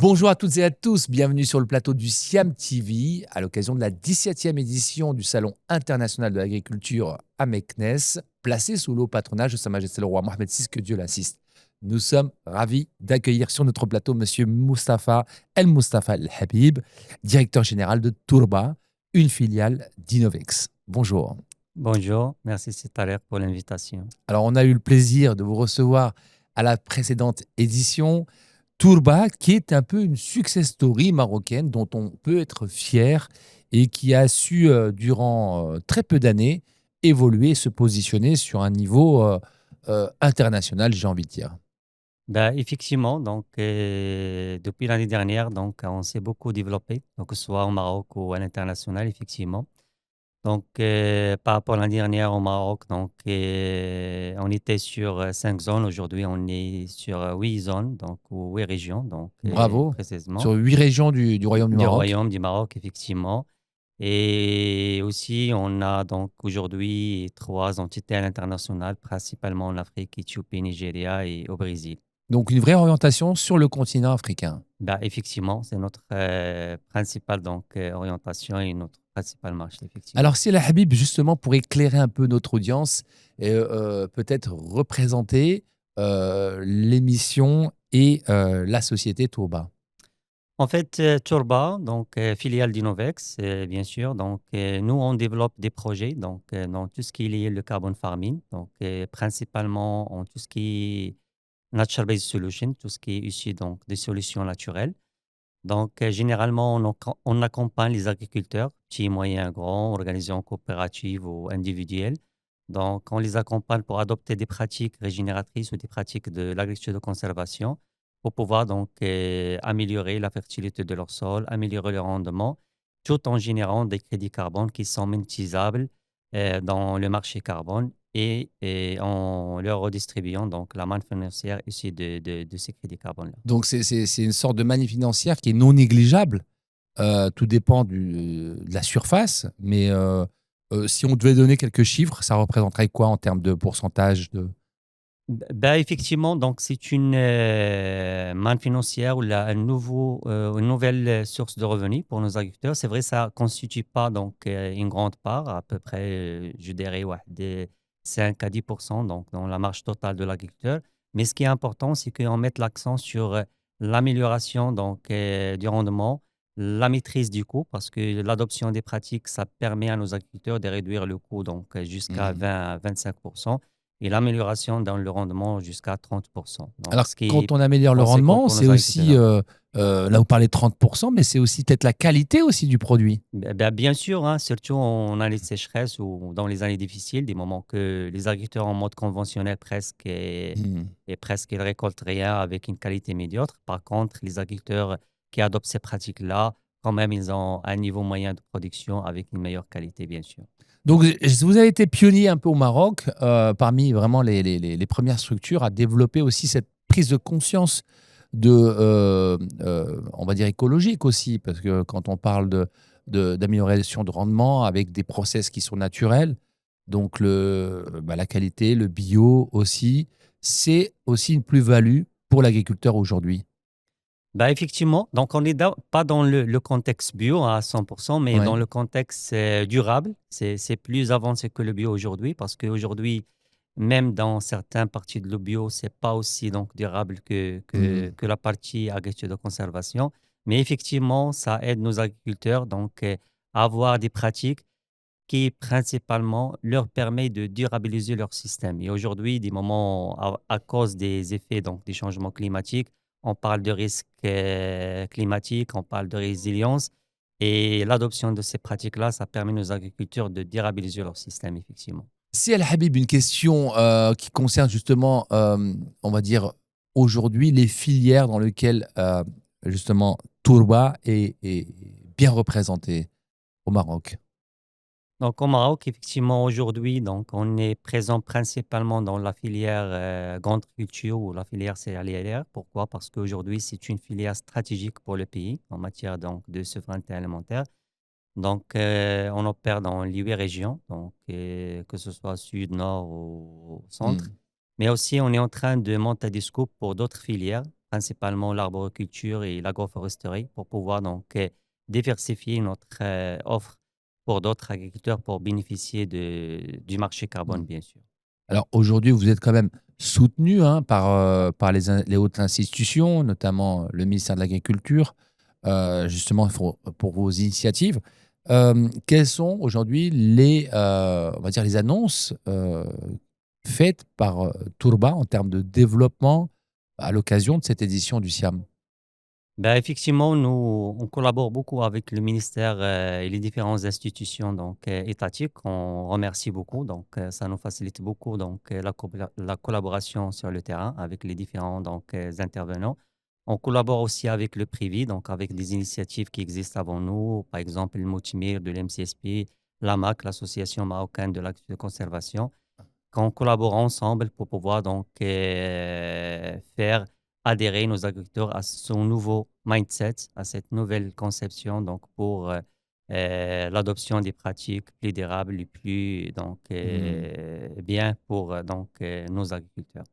Bonjour à toutes et à tous, bienvenue sur le plateau du Siam TV à l'occasion de la 17e édition du Salon international de l'agriculture à Meknes, placé sous le haut patronage de Sa Majesté le roi Mohamed VI, que Dieu l'assiste. Nous sommes ravis d'accueillir sur notre plateau Monsieur Mustafa El Habib, directeur général de Tourba, une filiale d'Innovex. Bonjour. Bonjour, merci Citaler pour l'invitation. Alors, on a eu le plaisir de vous recevoir à la précédente édition. Tourba, qui est un peu une success story marocaine dont on peut être fier et qui a su, durant très peu d'années, évoluer et se positionner sur un niveau international, j'ai envie de dire. Effectivement, depuis l'année dernière, on s'est beaucoup développé, donc que ce soit au Maroc ou à l'international, effectivement. Par rapport à l'année dernière au Maroc, on était sur 5 zones. Aujourd'hui, on est sur 8 zones, ou 8 régions, Bravo. précisément, Sur 8 régions du Royaume du du Maroc. Royaume du Maroc, effectivement. Et aussi, on a donc aujourd'hui 3 entités à l'international, principalement en Afrique, Éthiopie, Nigeria et au Brésil. Donc, une vraie orientation sur le continent africain. Effectivement, c'est notre principale orientation et notre principal marché, effectivement. Alors, si la Habib, justement, pour éclairer un peu notre audience et peut-être représenter l'émission et la société Tourba. En fait, Turba, filiale d'Innovex, bien sûr. Nous, on développe des projets dans tout ce qui est lié le carbon farming, principalement en tout ce qui est nature-based solution, tout ce qui est issu des solutions naturelles. Généralement, on accompagne les agriculteurs, petits, moyens, grands, organisés en coopérative ou individuels. On les accompagne pour adopter des pratiques régénératrices ou des pratiques de l'agriculture de conservation pour pouvoir améliorer la fertilité de leur sol, améliorer le rendement, tout en générant des crédits carbone qui sont monétisables dans le marché carbone et en leur redistribuant la manne financière issue de ces crédits carbone-là. Donc, c'est une sorte de manne financière qui est non négligeable. Tout dépend de la surface, mais si on devait donner quelques chiffres, ça représenterait quoi en termes de pourcentage de... Effectivement, c'est une manne financière ou une nouvelle source de revenus pour nos agriculteurs. C'est vrai, ça ne constitue pas une grande part, à peu près, je dirais, ouais, de 5 à 10% dans la marge totale de l'agriculteur. Mais ce qui est important, c'est qu'on mette l'accent sur l'amélioration du rendement, la maîtrise du coût, parce que l'adoption des pratiques, ça permet à nos agriculteurs de réduire le coût jusqu'à Mhm. 20 à 25%. Et l'amélioration dans le rendement jusqu'à 30%. Alors, Ce qui est quand on améliore le conséquent rendement, pour c'est nos aussi, agriculteurs. là vous parlez de 30%, mais c'est aussi peut-être la qualité aussi du produit. Bien sûr, hein, surtout en année de sécheresse ou dans les années difficiles, des moments que les agriculteurs en mode conventionnel Mhm. presque ils récoltent rien avec une qualité médiocre. Par contre, les agriculteurs qui adoptent ces pratiques-là, quand même, ils ont un niveau moyen de production avec une meilleure qualité, bien sûr. Donc, vous avez été pionnier un peu au Maroc, parmi vraiment les premières structures à développer aussi cette prise de conscience de, on va dire, écologique aussi, parce que quand on parle d'amélioration de rendement avec des process qui sont naturels, donc la qualité, le bio aussi, c'est aussi une plus-value pour l'agriculteur aujourd'hui. Effectivement, on n'est pas dans le contexte bio à 100%, mais dans Ouais. le contexte durable. C'est plus avancé que le bio aujourd'hui parce qu'aujourd'hui, même dans certaines parties de le bio, c'est pas aussi durable Mhm. que la partie agriculture de conservation. Mais effectivement, ça aide nos agriculteurs à avoir des pratiques qui principalement leur permet de durabiliser leur système. Et aujourd'hui, des moments à cause des effets des changements climatiques, on parle de risques climatiques, on parle de résilience. Et l'adoption de ces pratiques-là, ça permet aux agriculteurs de durabiliser leur système, effectivement. Si El Habib, une question qui concerne justement, on va dire, aujourd'hui, les filières dans lesquelles justement Tourba est bien représenté au Maroc. Au Maroc, effectivement, aujourd'hui, on est présent principalement dans la filière grande culture ou la filière céréalière. Pourquoi? Parce qu'aujourd'hui, c'est une filière stratégique pour le pays en matière de souveraineté alimentaire. On opère dans les 8 régions, que ce soit sud, nord ou centre. Hmm. Mais aussi, on est en train de monter des scopes pour d'autres filières principalement l'arboriculture et l'agroforesterie, pour pouvoir donc diversifier notre offre pour d'autres agriculteurs pour bénéficier du marché carbone, Mm. bien sûr. Alors aujourd'hui, vous êtes quand même soutenu hein, par les hautes institutions, notamment le ministère de l'Agriculture, justement pour vos initiatives. Quelles sont aujourd'hui on va dire les annonces faites par Tourba en termes de développement à l'occasion de cette édition du SIAM? Ben, effectivement, nous, on collabore beaucoup avec le ministère et les différentes institutions donc, étatiques. On remercie beaucoup. Donc, ça nous facilite beaucoup donc, la collaboration sur le terrain avec les différents donc, intervenants. On collabore aussi avec le privé, donc avec des initiatives qui existent avant nous, par exemple le Motimir de l'MCSP, l'AMAC, l'Association marocaine de l'agriculture de conservation, qu'on collabore ensemble pour pouvoir donc faire adhérer nos agriculteurs à son nouveau mindset, à cette nouvelle conception donc pour l'adoption des pratiques plus durables et plus donc Hmm. bien pour nos agriculteurs.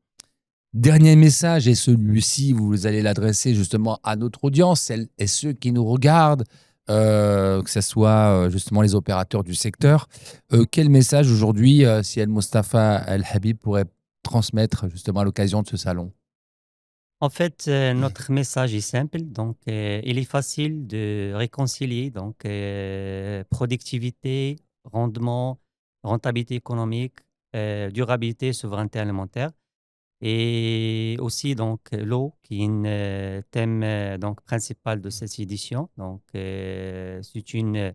Dernier message, et celui-ci, vous allez l'adresser justement à notre audience, celles et ceux qui nous regardent, que ce soit justement les opérateurs du secteur. Quel message aujourd'hui, si El Mostafa El Habib pourrait transmettre justement à l'occasion de ce salon? En fait, notre message est simple, donc il est facile de réconcilier donc productivité, rendement, rentabilité économique, durabilité, souveraineté alimentaire et aussi donc l'eau qui est un thème donc principal de cette édition. Donc c'est une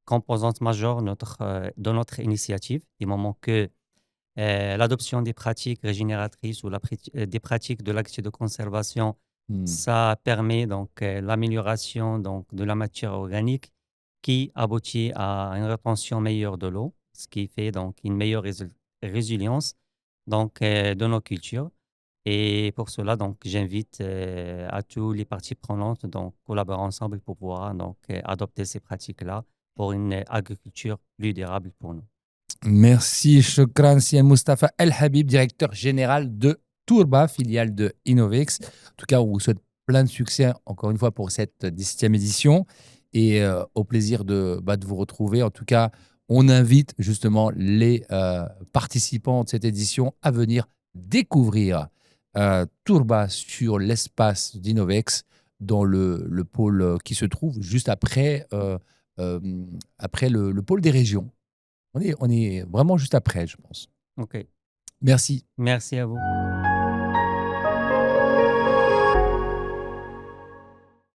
composante majeure de notre initiative, du moment que l'adoption des pratiques régénératrices ou des pratiques de l'activité de conservation, Hmm. ça permet donc l'amélioration donc de la matière organique qui aboutit à une rétention meilleure de l'eau, ce qui fait donc une meilleure résilience donc de nos cultures. Et pour cela, donc, j'invite à tous les parties prenantes donc collaborer ensemble pour pouvoir donc adopter ces pratiques-là pour une agriculture plus durable pour nous. Merci, Shukran Si El Mustafa El Habib, directeur général de Tourba, filiale de Innovex. En tout cas, on vous souhaite plein de succès, encore une fois, pour cette 17e édition et au plaisir de vous retrouver. En tout cas, on invite justement les participants de cette édition à venir découvrir Tourba sur l'espace d'Innovex dans le pôle qui se trouve juste euh, après le pôle des régions. On est vraiment juste après, je pense. OK. Merci. Merci à vous.